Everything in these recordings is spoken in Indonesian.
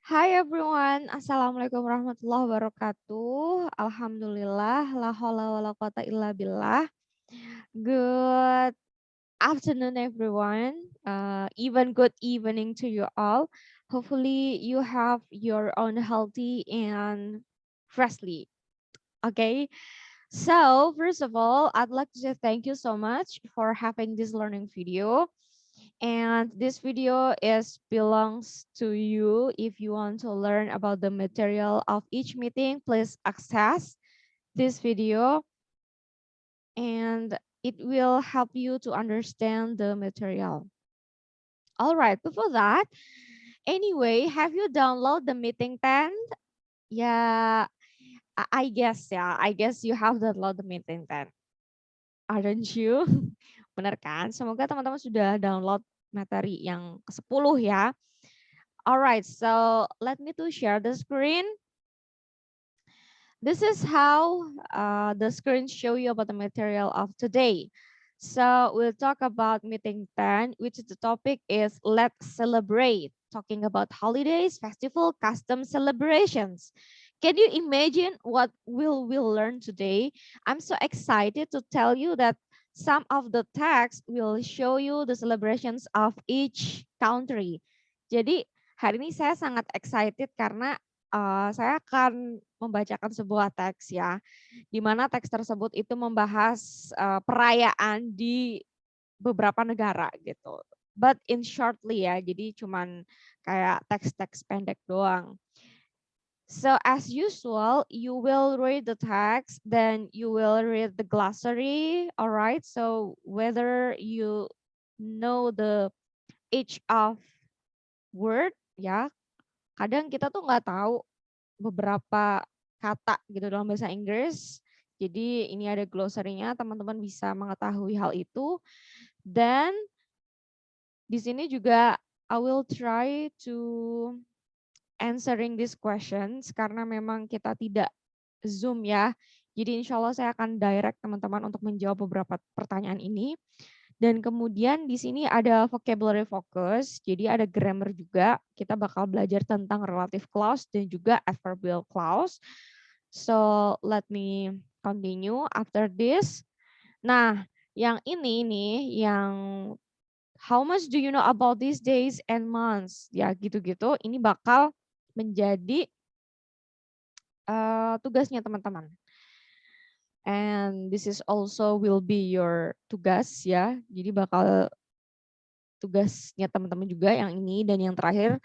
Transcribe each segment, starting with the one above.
Hi everyone, Assalamualaikum warahmatullahi wabarakatuh. Alhamdulillah, la haula wala quwata illa billah. Good afternoon everyone. Even good evening to you all. Hopefully you have your own healthy and freshly. Okay. So first of all, I'd like to say thank you so much for having this learning video. And this video is belongs to you. If you want to learn about the material of each meeting, please access this video and it will help you to understand the material. All right, before that, anyway, have you download the meeting tent? Yeah, I guess ya. I guess you have download the meeting tent. Aren't you? Benar kan? Semoga teman-teman sudah download materi yang ke-10 ya. Alright, so let me to share the screen. This is how the screen show you about the material of today. So we'll talk about meeting 10, which the topic is let's celebrate, talking about holidays, festival, custom celebrations. Can you imagine what we'll learn today? I'm so excited to tell you that some of the text will show you the celebrations of each country. Jadi hari ini saya sangat excited karena saya akan membacakan sebuah teks ya, di mana teks tersebut itu membahas perayaan di beberapa negara gitu. But in shortly ya, jadi cuman kayak teks-teks pendek doang. So as usual, you will read the text, then you will read the glossary, alright? So whether you know the each of word ya, kadang kita tuh nggak tahu beberapa kata gitu dalam bahasa Inggris. Jadi ini ada glossary-nya, teman-teman bisa mengetahui hal itu. Dan di sini juga I will try to answering these questions karena memang kita tidak Zoom ya. Jadi insya Allah saya akan direct teman-teman untuk menjawab beberapa pertanyaan ini. Dan kemudian di sini ada vocabulary focus, jadi ada grammar juga. Kita bakal belajar tentang relative clause dan juga adverbial clause. So let me continue after this. Nah, yang ini nih, yang how much do you know about these days and months? Ya gitu-gitu, ini bakal menjadi tugasnya teman-teman. And this is also will be your tugas ya. Jadi bakal tugasnya teman-teman juga yang ini, dan yang terakhir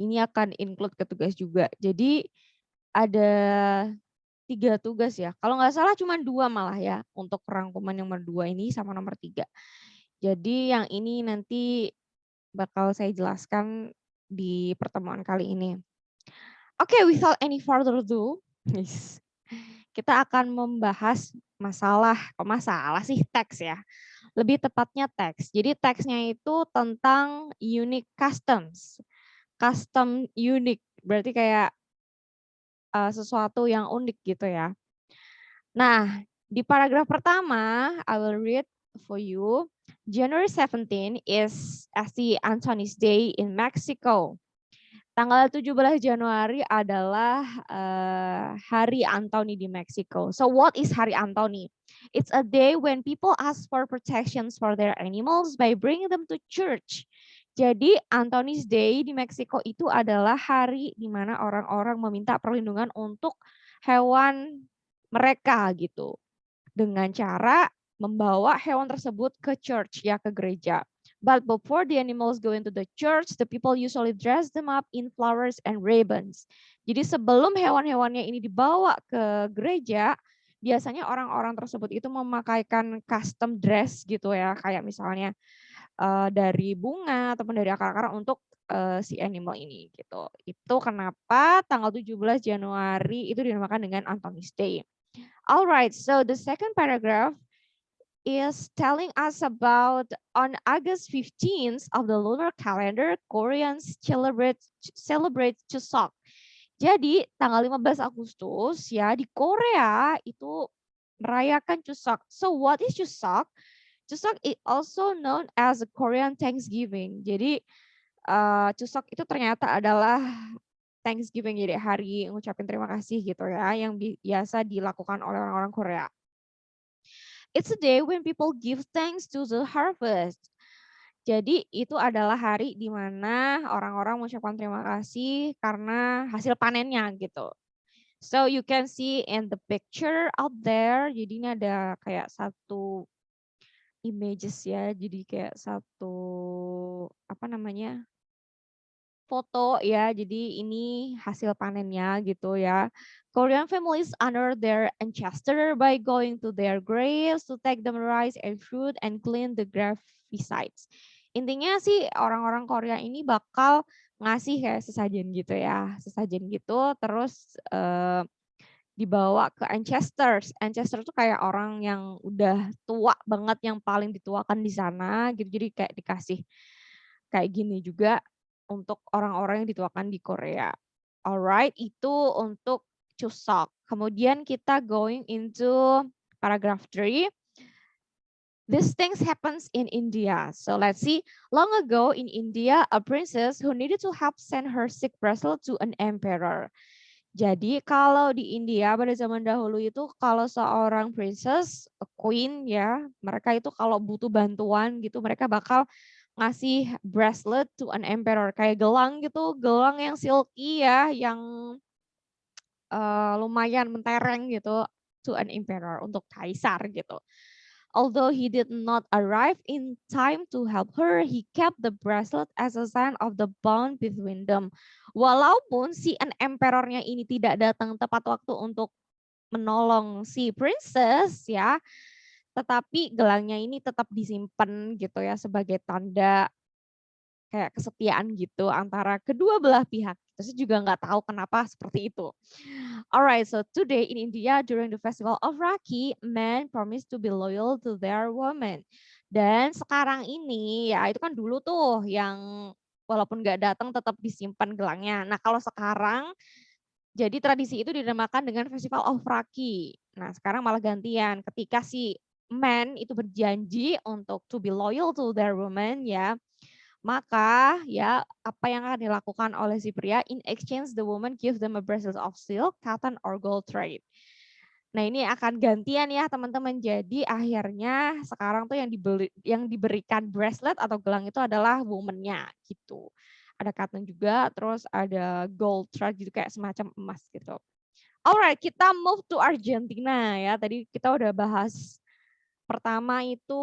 ini akan include ke tugas juga. Jadi ada 3 tugas ya. Kalau nggak salah cuma 2 malah ya untuk rangkuman yang nomor 2 ini sama nomor 3. Jadi yang ini nanti bakal saya jelaskan di pertemuan kali ini. Oke, without any further ado, kita akan membahas masalah sih teks ya. Lebih tepatnya teks. Jadi teksnya itu tentang unique customs. Custom unique berarti kayak sesuatu yang unik gitu ya. Nah, di paragraf pertama, I will read for you. January 17 is St. Anthony's Day in Mexico. Tanggal 17 Januari adalah Hari Anthony di Meksiko. So what is Hari Anthony? It's a day when people ask for protections for their animals by bringing them to church. Jadi Anthony's Day di Meksiko itu adalah hari di mana orang-orang meminta perlindungan untuk hewan mereka gitu. Dengan cara membawa hewan tersebut ke church ya, ke gereja. But before the animals go into the church, the people usually dress them up in flowers and ribbons. Jadi sebelum hewan-hewannya ini dibawa ke gereja, biasanya orang-orang tersebut itu memakaikan custom dress gitu ya, kayak misalnya dari bunga ataupun dari akar-akar untuk si animal ini gitu. Itu kenapa tanggal 17 Januari itu dinamakan dengan Anthony's Day. Alright, so the second paragraph is telling us about on August 15th of the lunar calendar, Koreans celebrate Chuseok. Jadi tanggal 15 Agustus ya di Korea itu merayakan Chuseok. So what is Chuseok? Chuseok is also known as a Korean Thanksgiving. Jadi Chuseok itu ternyata adalah Thanksgiving, jadi hari ngucapin terima kasih gitu ya, yang biasa dilakukan oleh orang-orang Korea. It's a day when people give thanks to the harvest. Jadi itu adalah hari di mana orang-orang mengucapkan terima kasih karena hasil panennya gitu. So you can see in the picture out there, jadi ini ada kayak satu images ya, jadi kayak satu apa namanya, foto ya, jadi ini hasil panennya gitu ya. Korean families honor their ancestor by going to their graves to take them rice and fruit and clean the grave besides. Intinya sih orang-orang Korea ini bakal ngasih kayak sesajen gitu ya, sesajen gitu, terus dibawa ke ancestors. Ancestor tuh kayak orang yang udah tua banget, yang paling dituakan di sana gitu. Jadi kayak dikasih kayak gini juga untuk orang-orang yang dituakan di Korea. Alright, itu untuk Chuseok. Kemudian kita going into paragraph 3. These things happens in India. So let's see. Long ago in India, a princess who needed to help send her sick bracelet to an emperor. Jadi kalau di India pada zaman dahulu itu kalau seorang princess, a queen ya, mereka itu kalau butuh bantuan gitu mereka bakal ngasih bracelet to an emperor, kayak gelang gitu, gelang yang silky ya, yang lumayan mentereng gitu, to an emperor, untuk kaisar gitu. Although he did not arrive in time to help her, he kept the bracelet as a sign of the bond between them. Walaupun si an emperornya ini tidak datang tepat waktu untuk menolong si princess ya, tetapi gelangnya ini tetap disimpan gitu ya sebagai tanda kayak kesetiaan gitu antara kedua belah pihak. Terus juga nggak tahu kenapa seperti itu. Alright, so today in India during the festival of Rakhi, men promise to be loyal to their women. Dan sekarang ini ya itu kan dulu tuh yang walaupun nggak datang tetap disimpan gelangnya. Nah kalau sekarang jadi tradisi itu dinamakan dengan festival of Rakhi. Nah sekarang malah gantian ketika si men itu berjanji untuk to be loyal to their women ya, maka ya apa yang akan dilakukan oleh si pria, in exchange the woman give them a bracelet of silk, cotton or gold thread. Nah ini akan gantian ya teman-teman. Jadi akhirnya sekarang tuh yang diberikan bracelet atau gelang itu adalah woman-nya gitu. Ada cotton juga, terus ada gold thread gitu kayak semacam emas gitu. Alright, kita move to Argentina ya. Tadi kita udah bahas pertama itu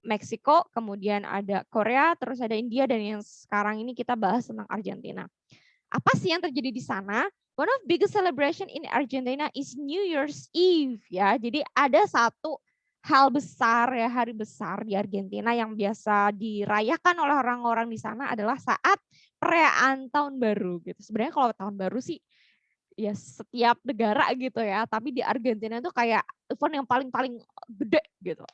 Meksiko, kemudian ada Korea, terus ada India, dan yang sekarang ini kita bahas tentang Argentina. Apa sih yang terjadi di sana? One of biggest celebration in Argentina is New Year's Eve ya. Jadi ada satu hal besar ya, hari besar di Argentina yang biasa dirayakan oleh orang-orang di sana adalah saat perayaan tahun baru gitu. Sebenarnya kalau tahun baru sih ya setiap negara gitu ya, tapi di Argentina itu kayak event yang paling-paling gede gitu.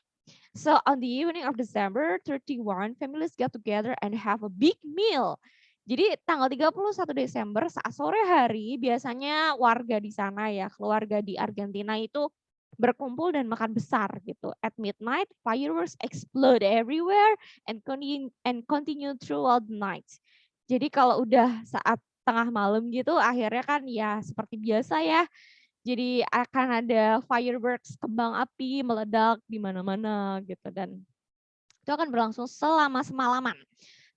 So on the evening of December 31, families get together and have a big meal. Jadi tanggal 31 Desember saat sore hari biasanya warga di sana ya, keluarga di Argentina itu berkumpul dan makan besar gitu. At midnight, fireworks explode everywhere and continue throughout the night. Jadi kalau udah saat tengah malam gitu akhirnya kan ya seperti biasa ya, jadi akan ada fireworks, kembang api meledak di mana-mana gitu, dan itu akan berlangsung selama semalaman.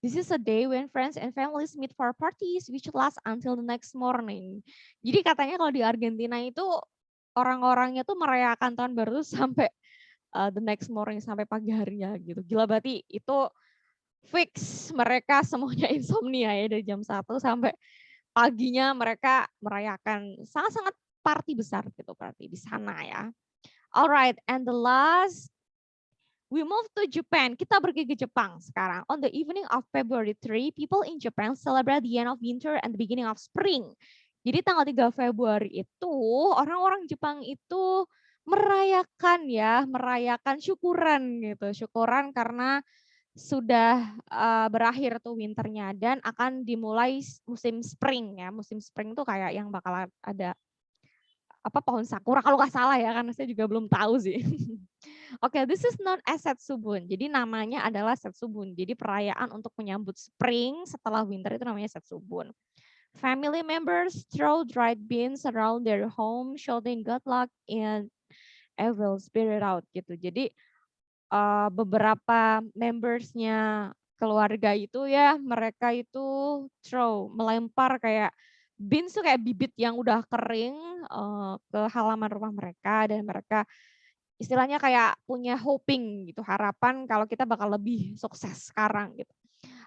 This is a day when friends and families meet for parties which last until the next morning. Jadi katanya kalau di Argentina itu orang-orangnya tuh merayakan tahun baru sampai the next morning, sampai pagi harinya gitu. Gila, berarti itu fix mereka semuanya insomnia ya dari jam 1 sampai paginya mereka merayakan sangat-sangat party besar gitu berarti di sana ya. Alright, and the last we move to Japan. Kita pergi ke Jepang sekarang. On the evening of February 3, people in Japan celebrate the end of winter and the beginning of spring. Jadi tanggal 3 Februari itu orang-orang Jepang itu merayakan ya, merayakan syukuran gitu. Syukuran karena sudah berakhir tuh winternya dan akan dimulai musim spring ya. Musim spring tuh kayak yang bakal ada apa pohon sakura kalau nggak salah ya, karena saya juga belum tahu sih. Oke, this is known as Setsubun. Jadi namanya adalah Setsubun. Jadi perayaan untuk menyambut spring setelah winter itu namanya Setsubun. Family members throw dried beans around their home, shouting good luck and evil spirit out gitu. Jadi beberapa membersnya keluarga itu ya, mereka itu melempar kayak beans tuh kayak bibit yang udah kering ke halaman rumah mereka, dan mereka istilahnya kayak punya hoping gitu, harapan kalau kita bakal lebih sukses sekarang gitu.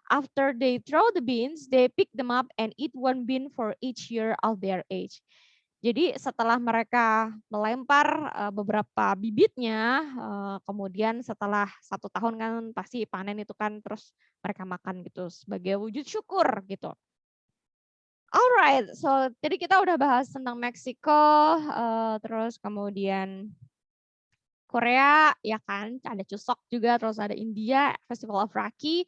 After they throw the beans, they pick them up and eat one bean for each year of their age. Jadi setelah mereka melempar beberapa bibitnya, kemudian setelah 1 tahun kan pasti panen itu kan, terus mereka makan gitu sebagai wujud syukur gitu. Alright, so tadi kita udah bahas tentang Meksiko, terus kemudian Korea, ya kan, ada Chuseok juga, terus ada India, Festival of Raki,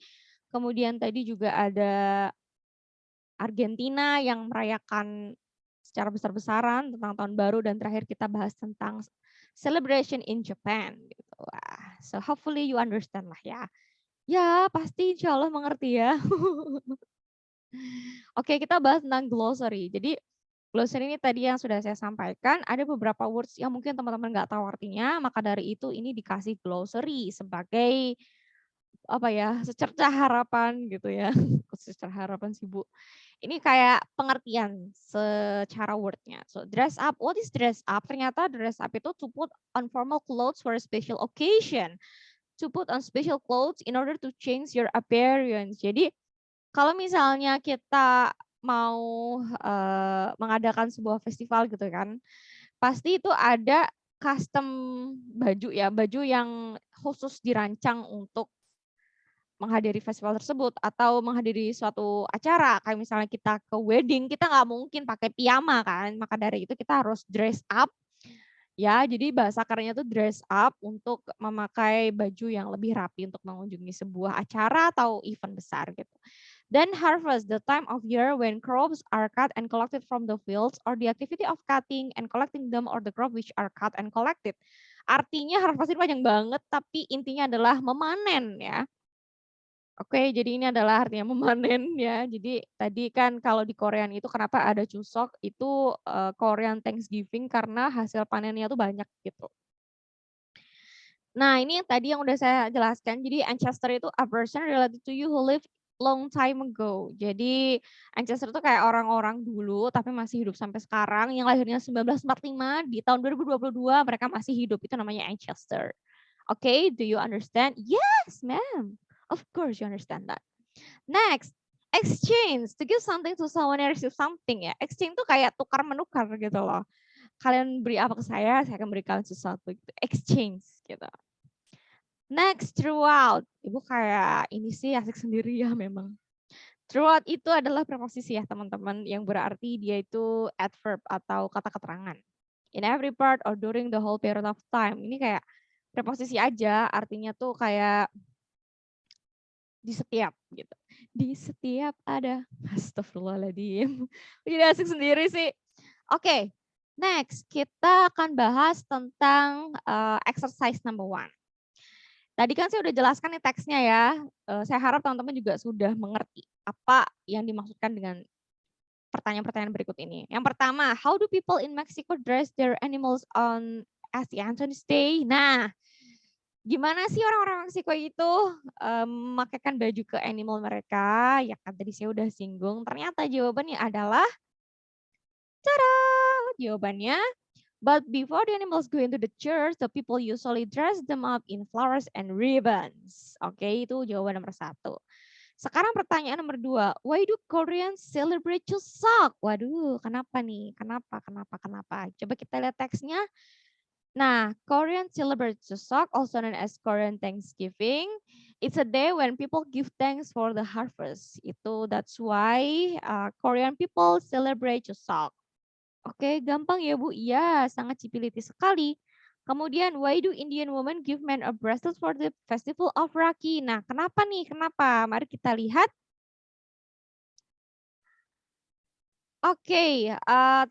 kemudian tadi juga ada Argentina yang merayakan secara besar-besaran tentang tahun baru, dan terakhir kita bahas tentang celebration in Japan gitu. Wah, so hopefully you understand lah ya. Ya, pasti insya Allah mengerti ya. Oke, kita bahas tentang glossary. Jadi glossary ini tadi yang sudah saya sampaikan, ada beberapa words yang mungkin teman-teman nggak tahu artinya, maka dari itu ini dikasih glossary sebagai apa ya, secercah harapan gitu ya. Secercah harapan sih Bu. Ini kayak pengertian secara wordnya. So dress up, what is dress up? Ternyata dress up itu to put on formal clothes for a special occasion. To put on special clothes in order to change your appearance. Jadi kalau misalnya kita mau mengadakan sebuah festival gitu kan, pasti itu ada custom baju ya, baju yang khusus dirancang untuk menghadiri festival tersebut atau menghadiri suatu acara, kayak misalnya kita ke wedding, kita nggak mungkin pakai piyama kan, maka dari itu kita harus dress up ya. Jadi bahasa kerennya tuh dress up, untuk memakai baju yang lebih rapi untuk mengunjungi sebuah acara atau event besar gitu. Then harvest, the time of year when crops are cut and collected from the fields, or the activity of cutting and collecting them, or the crop which are cut and collected. Artinya harvest ini panjang banget, tapi intinya adalah memanen ya. Oke, jadi ini adalah artinya memanen ya. Jadi tadi kan kalau di Korean itu kenapa ada Chuseok itu Korean Thanksgiving, karena hasil panennya tuh banyak gitu. Nah, ini yang tadi yang udah saya jelaskan. Jadi ancestor itu a person related to you who lived long time ago. Jadi ancestor itu kayak orang-orang dulu tapi masih hidup sampai sekarang, yang lahirnya 1945, di tahun 2022 mereka masih hidup, itu namanya ancestor. Okay, do you understand? Yes, ma'am. Of course you understand that. Next, exchange. To give something to someone and receive something ya. Exchange tuh kayak tukar menukar gitu loh. Kalian beri apa ke saya akan berikan sesuatu gitu. Exchange gitu. Next, throughout. Ibu kayak ini sih asik sendiri ya memang. Throughout itu adalah preposisi ya teman-teman, yang berarti dia itu adverb atau kata keterangan. In every part or during the whole period of time. Ini kayak preposisi aja, artinya tuh kayak di setiap gitu. Di setiap ada. Astagfirullahaladzim. Jadi asik sendiri sih. Oke, next kita akan bahas tentang exercise number 1. Tadi kan saya udah jelaskan nih teksnya ya. Saya harap teman-teman juga sudah mengerti apa yang dimaksudkan dengan pertanyaan-pertanyaan berikut ini. Yang pertama, how do people in Mexico dress their animals on St. Anthony's Day? Nah, gimana sih orang-orang Meksiko itu memakaikan baju ke animal mereka? Ya kan tadi saya udah singgung. Ternyata jawabannya adalah, tada, jawabannya, but before the animals go into the church, the people usually dress them up in flowers and ribbons. Oke, itu jawaban nomor 1. Sekarang pertanyaan nomor 2, why do Koreans celebrate Chuseok? Waduh, kenapa nih? Kenapa? Coba kita lihat teksnya. Nah, Korean celebrate Chuseok, also known as Korean Thanksgiving. It's a day when people give thanks for the harvest. That's why Korean people celebrate Chuseok. Oke, gampang ya Bu? Iya, sangat cipiliti sekali. Kemudian, why do Indian women give men a bracelet for the festival of Rakhi? Nah, kenapa nih? Kenapa? Mari kita lihat. Oke,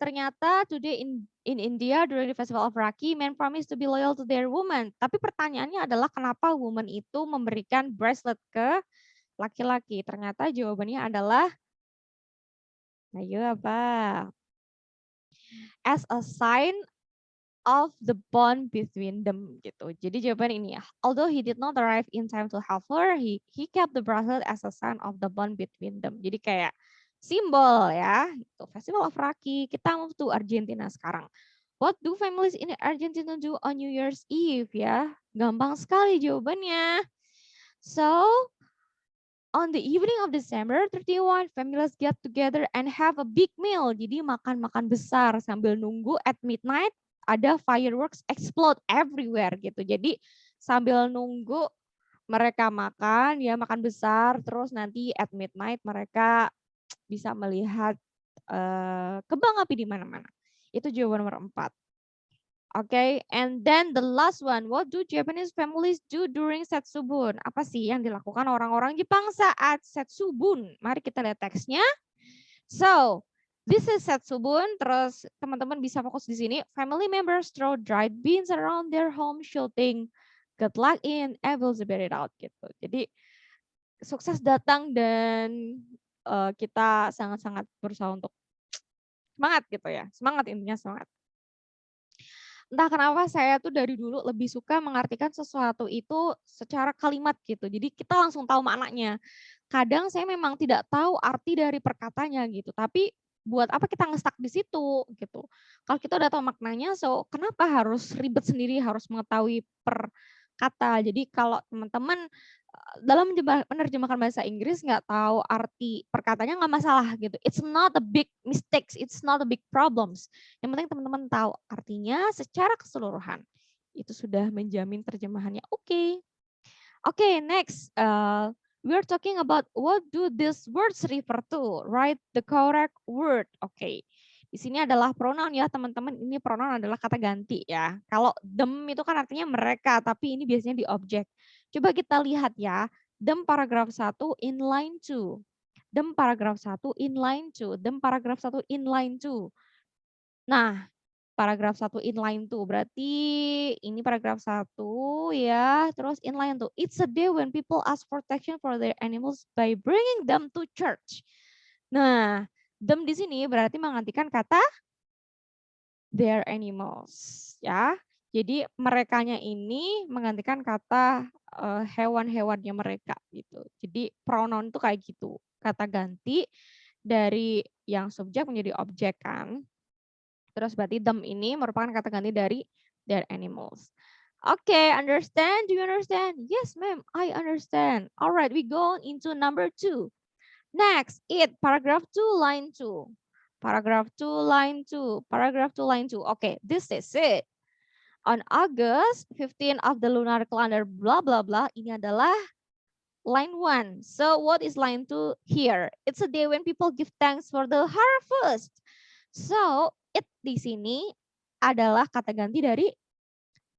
ternyata today in India during the festival of Rakhi, men promise to be loyal to their woman. Tapi pertanyaannya adalah kenapa woman itu memberikan bracelet ke laki-laki? Ternyata jawabannya adalah Ayo apa? As a sign of the bond between them gitu. Jadi jawaban ini ya. Although he did not arrive in time to help her, he kept the bracelet as a sign of the bond between them. Jadi kayak simbol ya. Itu Festival of Raki. Kita move to Argentina sekarang. What do families in Argentina do on New Year's Eve ya? Gampang sekali jawabannya. So on the evening of December 31, families get together and have a big meal. Jadi makan-makan besar sambil nunggu at midnight ada fireworks explode everywhere gitu. Jadi sambil nunggu mereka makan, ya makan besar, terus nanti at midnight mereka bisa melihat kembang api di mana-mana. Itu jawaban nomor 4. Okay, and then the last one, what do Japanese families do during Setsubun? Apa sih yang dilakukan orang-orang Jepang saat Setsubun? Mari kita lihat teksnya. So, this is Setsubun, terus teman-teman bisa fokus di sini. Family members throw dried beans around their home shouting, good luck in, evil to bear it out gitu. Jadi sukses datang dan kita sangat-sangat berusaha untuk semangat gitu ya. Semangat intinya semangat. Entah kenapa saya tuh dari dulu lebih suka mengartikan sesuatu itu secara kalimat gitu. Jadi kita langsung tahu maknanya. Kadang saya memang tidak tahu arti dari perkatanya gitu. Tapi buat apa kita ngestak di situ gitu. Kalau kita udah tahu maknanya, so kenapa harus ribet sendiri harus mengetahui per kata. Jadi kalau teman-teman dalam menerjemahkan bahasa Inggris nggak tahu arti perkataannya nggak masalah gitu. It's not a big mistakes, it's not a big problems. Yang penting teman-teman tahu artinya secara keseluruhan. Itu sudah menjamin terjemahannya oke. Oke, next. We are talking about what do these words refer to. Write the correct word. Oke. Di sini adalah pronoun ya teman-teman. Ini pronoun adalah kata ganti ya. Kalau them itu kan artinya mereka, tapi ini biasanya di objek. Coba kita lihat ya. Them paragraf 1 in line 2. Them paragraf 1 in line 2. Them paragraf 1 in line 2. Nah, paragraf 1 inline tuh. Berarti ini paragraf 1 ya. Terus inline tuh. It's a day when people ask protection for their animals by bringing them to church. Nah, them di sini berarti menggantikan kata their animals ya. Jadi merekanya ini menggantikan kata hewan-hewannya mereka gitu. Jadi pronoun tuh kayak gitu. Kata ganti dari yang subjek menjadi objek kan. Terus berarti them ini merupakan kata ganti dari their animals. Okay, understand? Do you understand? Yes, ma'am, I understand. All right, we go into number 2. Next, paragraph 2, line 2. Paragraph 2, line 2. Paragraph 2, line 2. Okay, this is it. On August 15 of the lunar calendar, blah, blah, blah. Ini adalah line 1. So what is line 2 here? It's a day when people give thanks for the harvest. So, it di sini adalah kata ganti dari,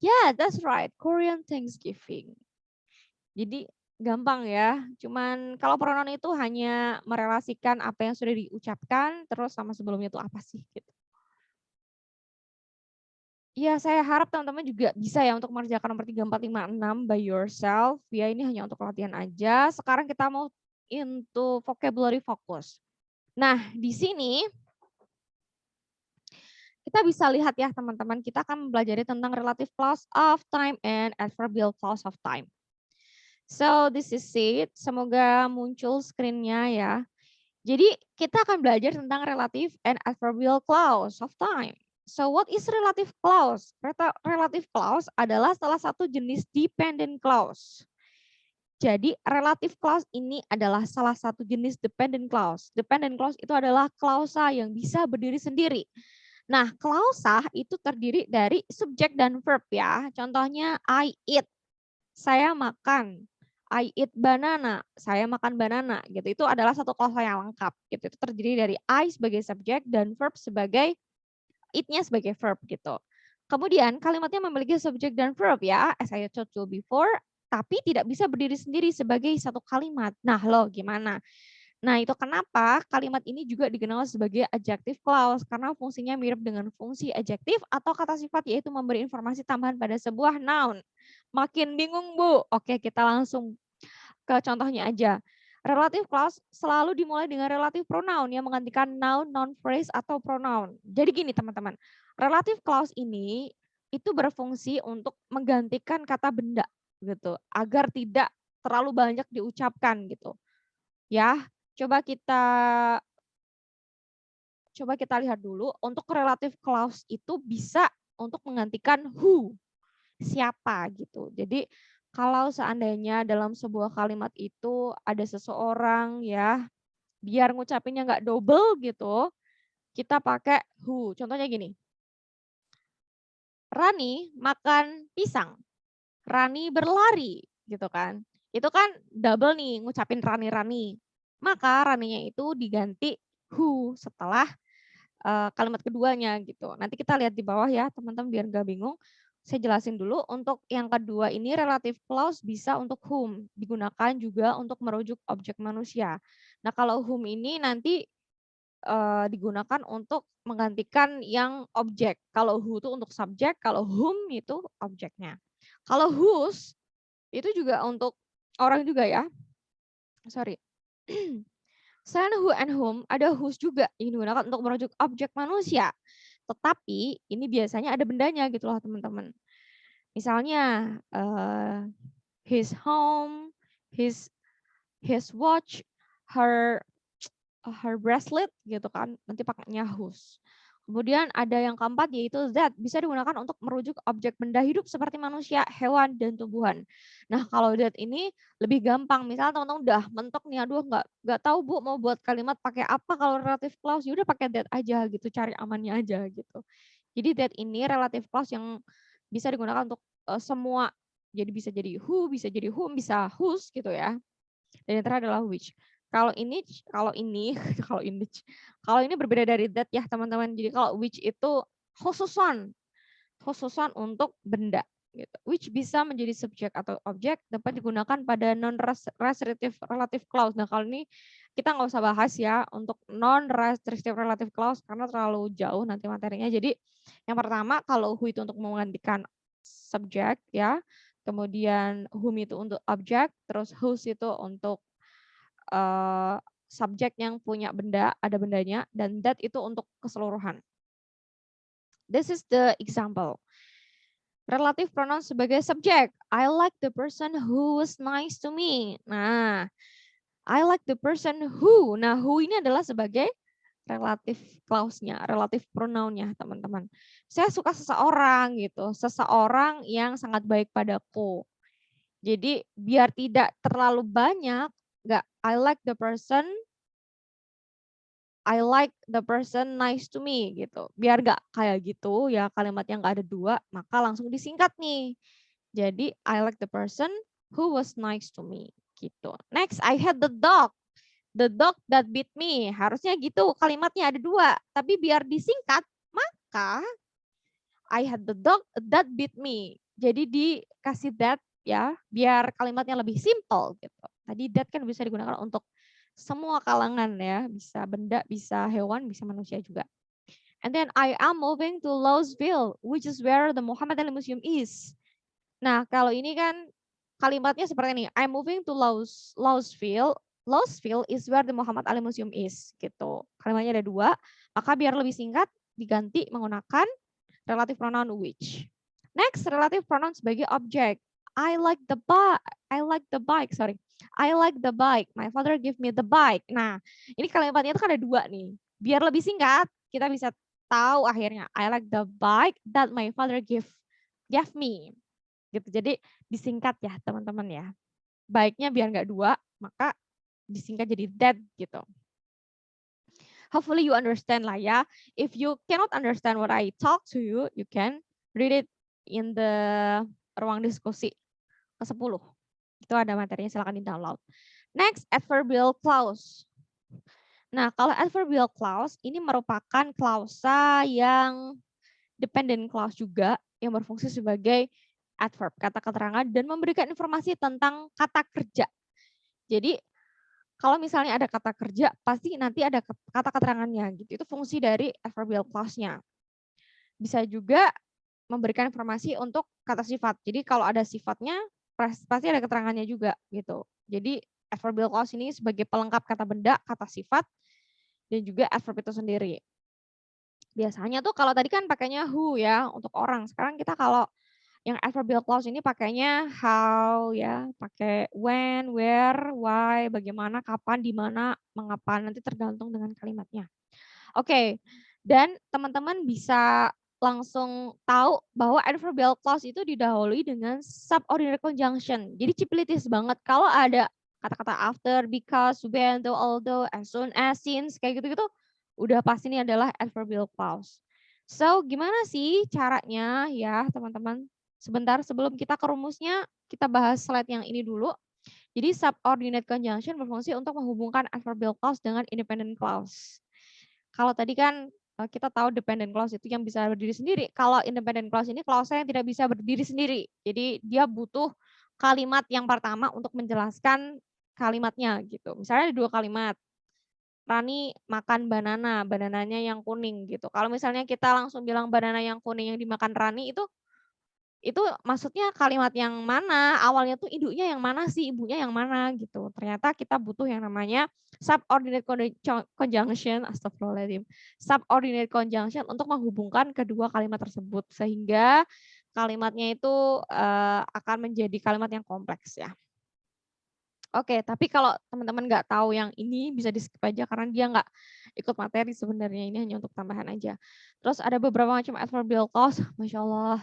yeah, that's right, Korean Thanksgiving. Jadi gampang ya, cuman kalau pronoun itu hanya merelasikan apa yang sudah diucapkan, terus sama sebelumnya itu apa sih gitu. Ya, saya harap teman-teman juga bisa ya untuk mengerjakan nomor 3, 4, 5, 6 by yourself. Ya, ini hanya untuk latihan aja. Sekarang kita mau into vocabulary focus. Nah, di sini kita bisa lihat ya teman-teman, kita akan belajar tentang relative clause of time and adverbial clause of time. So this is it, semoga muncul screen-nya ya. Jadi kita akan belajar tentang relative and adverbial clause of time. So what is relative clause? Relative clause adalah salah satu jenis dependent clause. Jadi relative clause ini adalah salah satu jenis dependent clause. Dependent clause itu adalah klausa yang bisa berdiri sendiri. Nah, klausa itu terdiri dari subjek dan verb ya. Contohnya I eat, saya makan. I eat banana, saya makan banana gitu. Itu adalah satu klausa yang lengkap gitu. Itu terdiri dari I sebagai subjek dan verb sebagai eat-nya sebagai verb gitu. Kemudian kalimatnya memiliki subjek dan verb ya, as I told you before, tapi tidak bisa berdiri sendiri sebagai satu kalimat. Nah, lo gimana? Nah, itu kenapa kalimat ini juga dikenal sebagai adjective clause karena fungsinya mirip dengan fungsi adjektif atau kata sifat, yaitu memberi informasi tambahan pada sebuah noun. Makin bingung, Bu? Oke, kita langsung ke contohnya aja. Relative clause selalu dimulai dengan relative pronoun yang menggantikan noun, noun phrase, atau pronoun. Jadi gini teman-teman, relative clause ini itu berfungsi untuk menggantikan kata benda gitu, agar tidak terlalu banyak diucapkan gitu. Ya, coba kita lihat dulu untuk relative clause itu bisa untuk menggantikan who, siapa gitu. Jadi kalau seandainya dalam sebuah kalimat itu ada seseorang ya, biar ngucapinnya nggak double gitu, kita pakai who. Contohnya gini, Rani makan pisang, Rani berlari gitu kan. Itu kan double nih ngucapin Rani-Rani. Maka Raninya itu diganti who setelah kalimat keduanya gitu. Nanti kita lihat di bawah ya teman-teman biar nggak bingung. Saya jelasin dulu untuk yang kedua ini relative clause bisa untuk whom, digunakan juga untuk merujuk objek manusia. Nah kalau whom ini nanti digunakan untuk menggantikan yang objek. Kalau who itu untuk subjek, kalau whom itu objeknya. Kalau whose itu juga untuk orang juga ya. Sorry. Selain who and whom, ada whose juga yang digunakan untuk merujuk objek manusia. Tetapi ini biasanya ada bendanya gitu loh teman-teman. Misalnya his home, his watch, her bracelet gitu kan. Nanti pakainya whose. Kemudian ada yang keempat yaitu that, bisa digunakan untuk merujuk objek benda hidup seperti manusia, hewan, dan tumbuhan. Nah kalau that ini lebih gampang. Misalnya teman-teman udah mentok nih, aduh nggak tahu Bu mau buat kalimat pakai apa kalau relative clause, ya udah pakai that aja gitu, cari amannya aja gitu. Jadi that ini relative clause yang bisa digunakan untuk semua. Jadi bisa jadi who, bisa jadi whom, bisa whose gitu ya. Dan yang terakhir adalah which. Kalau ini kalau ini berbeda dari that ya teman-teman. Jadi kalau which itu khususan untuk benda gitu. Which bisa menjadi subjek atau objek, dapat digunakan pada non restrictive relative clause. Nah, kalau ini kita nggak usah bahas ya untuk non restrictive relative clause karena terlalu jauh nanti materinya. Jadi yang pertama kalau who itu untuk menggantikan subjek ya. Kemudian whom itu untuk objek, terus whose itu untuk subjek yang punya benda, ada bendanya, dan that itu untuk keseluruhan. This is the example. Relative pronoun sebagai subjek. I like the person who was nice to me. Nah, I like the person who. Nah, who ini adalah sebagai relative clause-nya, relative pronoun-nya, teman-teman. Saya suka seseorang gitu, seseorang yang sangat baik padaku. Jadi biar tidak terlalu banyak, nggak I like the person nice to me gitu. Biar nggak kayak gitu ya kalimat yang nggak ada dua, maka langsung disingkat nih. Jadi I like the person who was nice to me gitu. Next, I had the dog that beat me. Harusnya gitu kalimatnya ada dua, tapi biar disingkat maka I had the dog that beat me. Jadi dikasih that ya, biar kalimatnya lebih simple gitu. Tadi that kan bisa digunakan untuk semua kalangan ya, bisa benda, bisa hewan, bisa manusia juga. And then I am moving to Louisville, which is where the Muhammad Ali Museum is. Nah, kalau ini kan kalimatnya seperti ini. I'm moving to Louisville. Louisville is where the Muhammad Ali Museum is gitu. Kalimatnya ada dua, maka biar lebih singkat diganti menggunakan relative pronoun which. Next, relative pronoun sebagai objek. I like the bike. I like the bike. My father give me the bike. Nah, ini kalimatnya itu kan ada dua nih. Biar lebih singkat, kita bisa tahu akhirnya I like the bike that my father gave me. Gitu. Jadi disingkat ya teman-teman ya. Baiknya biar nggak dua, maka disingkat jadi that gitu. Hopefully you understand lah ya. If you cannot understand what I talk to you, you can read it in the ruang diskusi ke-10. Itu ada materinya, silakan di-download. Next, adverbial clause. Nah, kalau adverbial clause ini merupakan klausa yang dependent clause juga yang berfungsi sebagai adverb, kata keterangan, dan memberikan informasi tentang kata kerja. Jadi kalau misalnya ada kata kerja, pasti nanti ada kata keterangannya gitu. Itu fungsi dari adverbial clause-nya. Bisa juga memberikan informasi untuk kata sifat. Jadi kalau ada sifatnya, pasti ada keterangannya juga gitu. Jadi adverbial clause ini sebagai pelengkap kata benda, kata sifat, dan juga adverb itu sendiri. Biasanya tuh kalau tadi kan pakainya who ya untuk orang. Sekarang kita kalau yang adverbial clause ini pakainya how ya, pakai when, where, why, bagaimana, kapan, di mana, mengapa, nanti tergantung dengan kalimatnya. Oke. Dan teman-teman bisa langsung tahu bahwa adverbial clause itu didahului dengan subordinate conjunction. Jadi cipilitis banget kalau ada kata-kata after, because, when, though, although, as soon as, since, kayak gitu-gitu, udah pasti ini adalah adverbial clause. So, gimana sih caranya ya teman-teman? Sebentar sebelum kita ke rumusnya, kita bahas slide yang ini dulu. Jadi subordinate conjunction berfungsi untuk menghubungkan adverbial clause dengan independent clause. Kalau tadi kan kita tahu dependent clause itu yang bisa berdiri sendiri. Kalau independent clause ini clause yang tidak bisa berdiri sendiri. Jadi dia butuh kalimat yang pertama untuk menjelaskan kalimatnya gitu. Misalnya ada 2 kalimat. Rani makan banana, banananya yang kuning gitu. Kalau misalnya kita langsung bilang banana yang kuning yang dimakan Rani itu maksudnya kalimat yang mana, awalnya tuh induknya yang mana sih, ibunya yang mana gitu. Ternyata kita butuh yang namanya subordinate conjunction, astagfirullahaladzim, subordinate conjunction untuk menghubungkan kedua kalimat tersebut sehingga kalimatnya itu akan menjadi kalimat yang kompleks ya. Oke, tapi kalau teman-teman nggak tahu yang ini bisa di skip aja karena dia nggak ikut materi sebenarnya, ini hanya untuk tambahan aja. Terus ada beberapa macam adverbial clause, Masya Allah.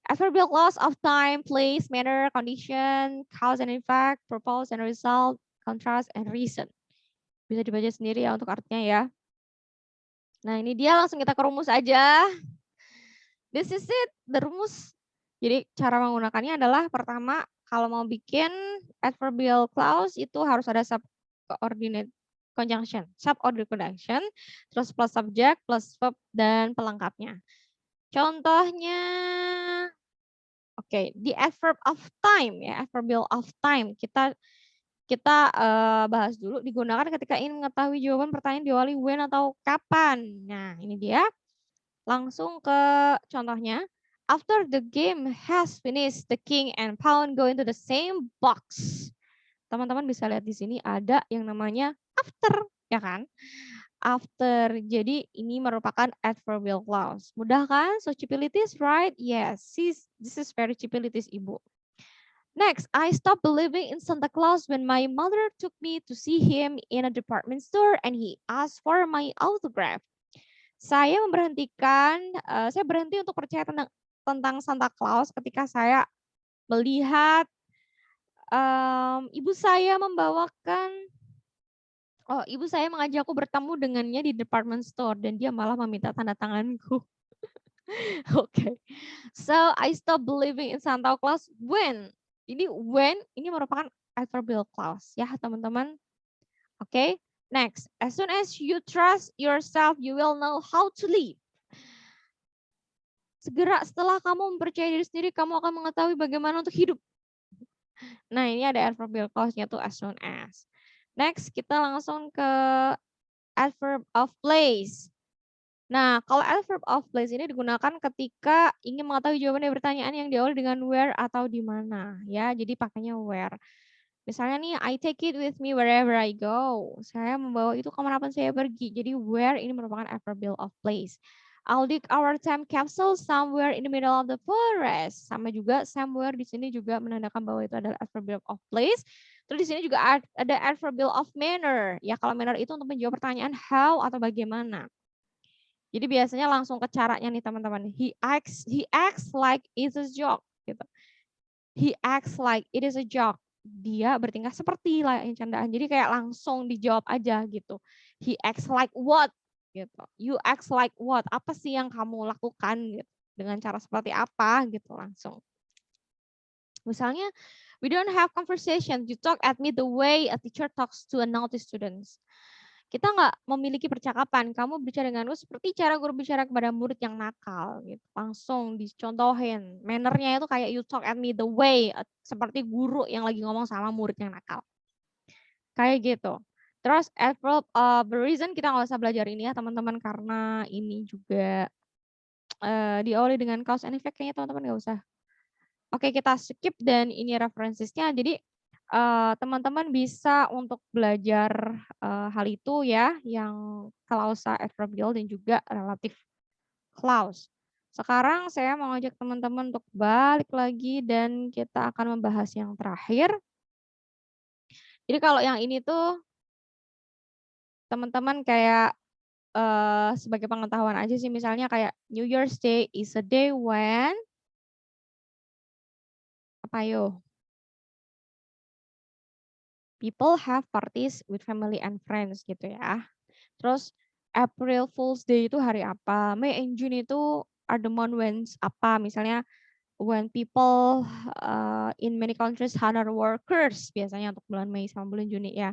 Adverbial clause of time, place, manner, condition, cause and effect, purpose and result, contrast and reason. Bisa dibaca sendiri ya untuk artinya ya. Nah ini dia, langsung kita ke rumus aja. This is it, the rumus. Jadi cara menggunakannya adalah pertama, kalau mau bikin adverbial clause itu harus ada subordinate conjunction. Subordinate conjunction, terus plus subject, plus verb, dan pelengkapnya. Contohnya, oke, di adverb of time ya, adverbial of time kita bahas dulu, digunakan ketika ingin mengetahui jawaban pertanyaan diawali when atau kapan. Nah, ini dia. Langsung ke contohnya. After the game has finished, the king and pawn go into the same box. Teman-teman bisa lihat di sini ada yang namanya after, ya kan? After. Jadi ini merupakan adverbial clause. Mudah kan? So cipilitis, right? Yes, this is very cipilitis, Ibu. Next, I stopped believing in Santa Claus when my mother took me to see him in a department store and he asked for my autograph. Saya berhenti untuk percaya tentang Santa Claus ketika saya melihat ibu saya mengajakku bertemu dengannya di department store dan dia malah meminta tanda tanganku. Oke. So I stopped believing in Santa Claus when. Ini when ini merupakan adverbial clause ya teman-teman. Oke. Next, as soon as you trust yourself, you will know how to live. Segera setelah kamu mempercayai diri sendiri, kamu akan mengetahui bagaimana untuk hidup. Nah, ini ada adverbial clause-nya tuh as soon as. Next, kita langsung ke adverb of place. Nah, kalau adverb of place ini digunakan ketika ingin mengetahui jawaban dari pertanyaan yang diawali dengan where atau di mana, ya. Jadi pakainya where. Misalnya nih, I take it with me wherever I go. Saya membawa itu kemanapun saya pergi. Jadi where ini merupakan adverbial of place. I'll dig our time capsule somewhere in the middle of the forest. Sama juga somewhere di sini juga menandakan bahwa itu adalah adverbial of place. Terus di sini juga ada adverbial of manner. Ya, kalau manner itu untuk menjawab pertanyaan how atau bagaimana. Jadi biasanya langsung ke caranya nih teman-teman. He acts like it's a joke gitu. He acts like it is a joke. Dia bertingkah seperti layaknya candaan. Jadi kayak langsung dijawab aja gitu. He acts like what gitu. You acts like what? Apa sih yang kamu lakukan gitu? Dengan cara seperti apa gitu langsung. Misalnya, we don't have conversation. You talk at me the way a teacher talks to a naughty students. Kita nggak memiliki percakapan. Kamu bicara denganku seperti cara guru bicara kepada murid yang nakal. Gitu. Langsung dicontohin. Mannernya itu kayak you talk at me the way. Seperti guru yang lagi ngomong sama murid yang nakal. Kayak gitu. Terus adverb of the reason kita nggak usah belajar ini ya teman-teman. Karena ini juga diawali dengan cause and effect. Kayaknya teman-teman nggak usah. Oke, kita skip dan ini referensinya. Jadi teman-teman bisa untuk belajar, hal itu ya, yang klausa adverbial dan juga relative clause. Sekarang saya mau ngajak teman-teman untuk balik lagi dan kita akan membahas yang terakhir. Jadi kalau yang ini tuh teman-teman kayak, sebagai pengetahuan aja sih, misalnya kayak New Year's Day is a day when apa yo? People have parties with family and friends gitu ya. Terus April Fool's Day itu hari apa? May and June itu are the month when apa? Misalnya when people in many countries honor workers biasanya untuk bulan Mei sama bulan Juni ya.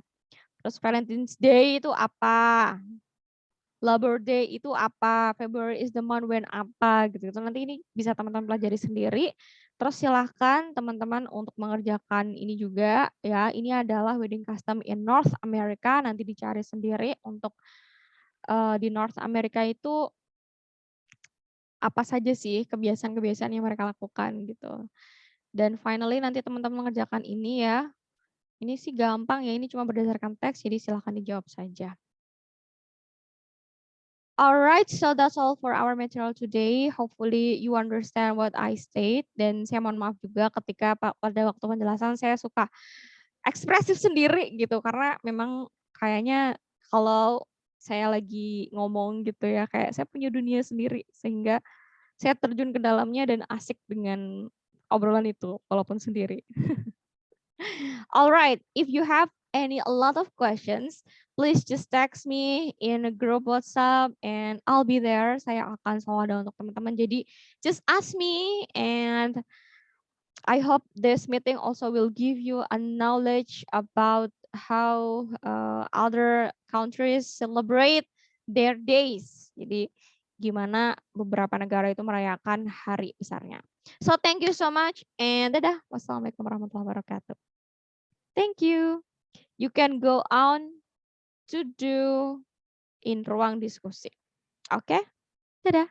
Terus Valentine's Day itu apa? Labor Day itu apa? February is the month when apa gitu. Nanti ini bisa teman-teman pelajari sendiri. Terus silahkan teman-teman untuk mengerjakan ini juga ya. Ini adalah wedding custom in North America. Nanti dicari sendiri untuk di North America itu apa saja sih kebiasaan-kebiasaan yang mereka lakukan gitu. Dan finally nanti teman-teman mengerjakan ini ya. Ini sih gampang ya, ini cuma berdasarkan teks, jadi silahkan dijawab saja. Alright, so that's all for our material today. Hopefully you understand what I state. Dan saya mohon maaf juga ketika pada waktu penjelasan saya suka ekspresif sendiri gitu. Karena memang kayaknya kalau saya lagi ngomong gitu ya, kayak saya punya dunia sendiri. Sehingga saya terjun ke dalamnya dan asik dengan obrolan itu, walaupun sendiri. Alright, if you have a lot of questions, please just text me in a group WhatsApp and I'll be there. Saya akan selalu ada untuk teman-teman. Jadi just ask me and I hope this meeting also will give you a knowledge about how other countries celebrate their days. Jadi gimana beberapa negara itu merayakan hari besarnya. So thank you so much and dadah. Wassalamualaikum warahmatullahi wabarakatuh. Thank you. You can go on to do in ruang diskusi. Oke? Dadah.